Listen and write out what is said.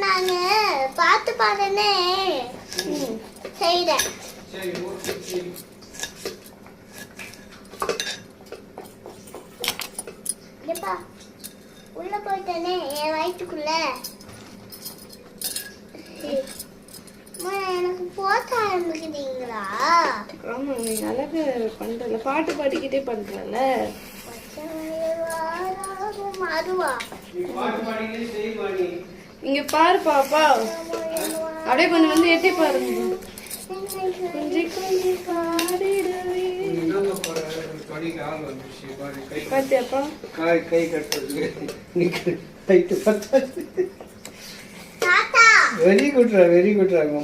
நானு பாத்து பாருனே செய்றேன். சரி ஓகே சரி. எப்பா உள்ள போயிட்டேனே என் வயிற்றுக்குள்ள. எனக்கு போத்த ஆரம்பிக்கிறீங்களா? ஆமா, நீ அழகு பண்றல, பாட்டு பாடிக்கிட்டே பண்றல. அதுவா நீ பாட்டு பாடிக்கிட்டே செய்யுமா நீ? இங்க பாரு பாப்பா, அப்படியே கொஞ்சம் வந்து எட்டி பாருங்க. கொஞ்சம் கொஞ்சம் பாடிடவே. என்னங்க போற படிக்க ஆள் வந்துச்சு பாரு. கை பாத்தியாப்பா? கை கட்டுறது நீ டைட்டு பார்த்தா. தாத்தா வெரி குட்ரா அம்மா.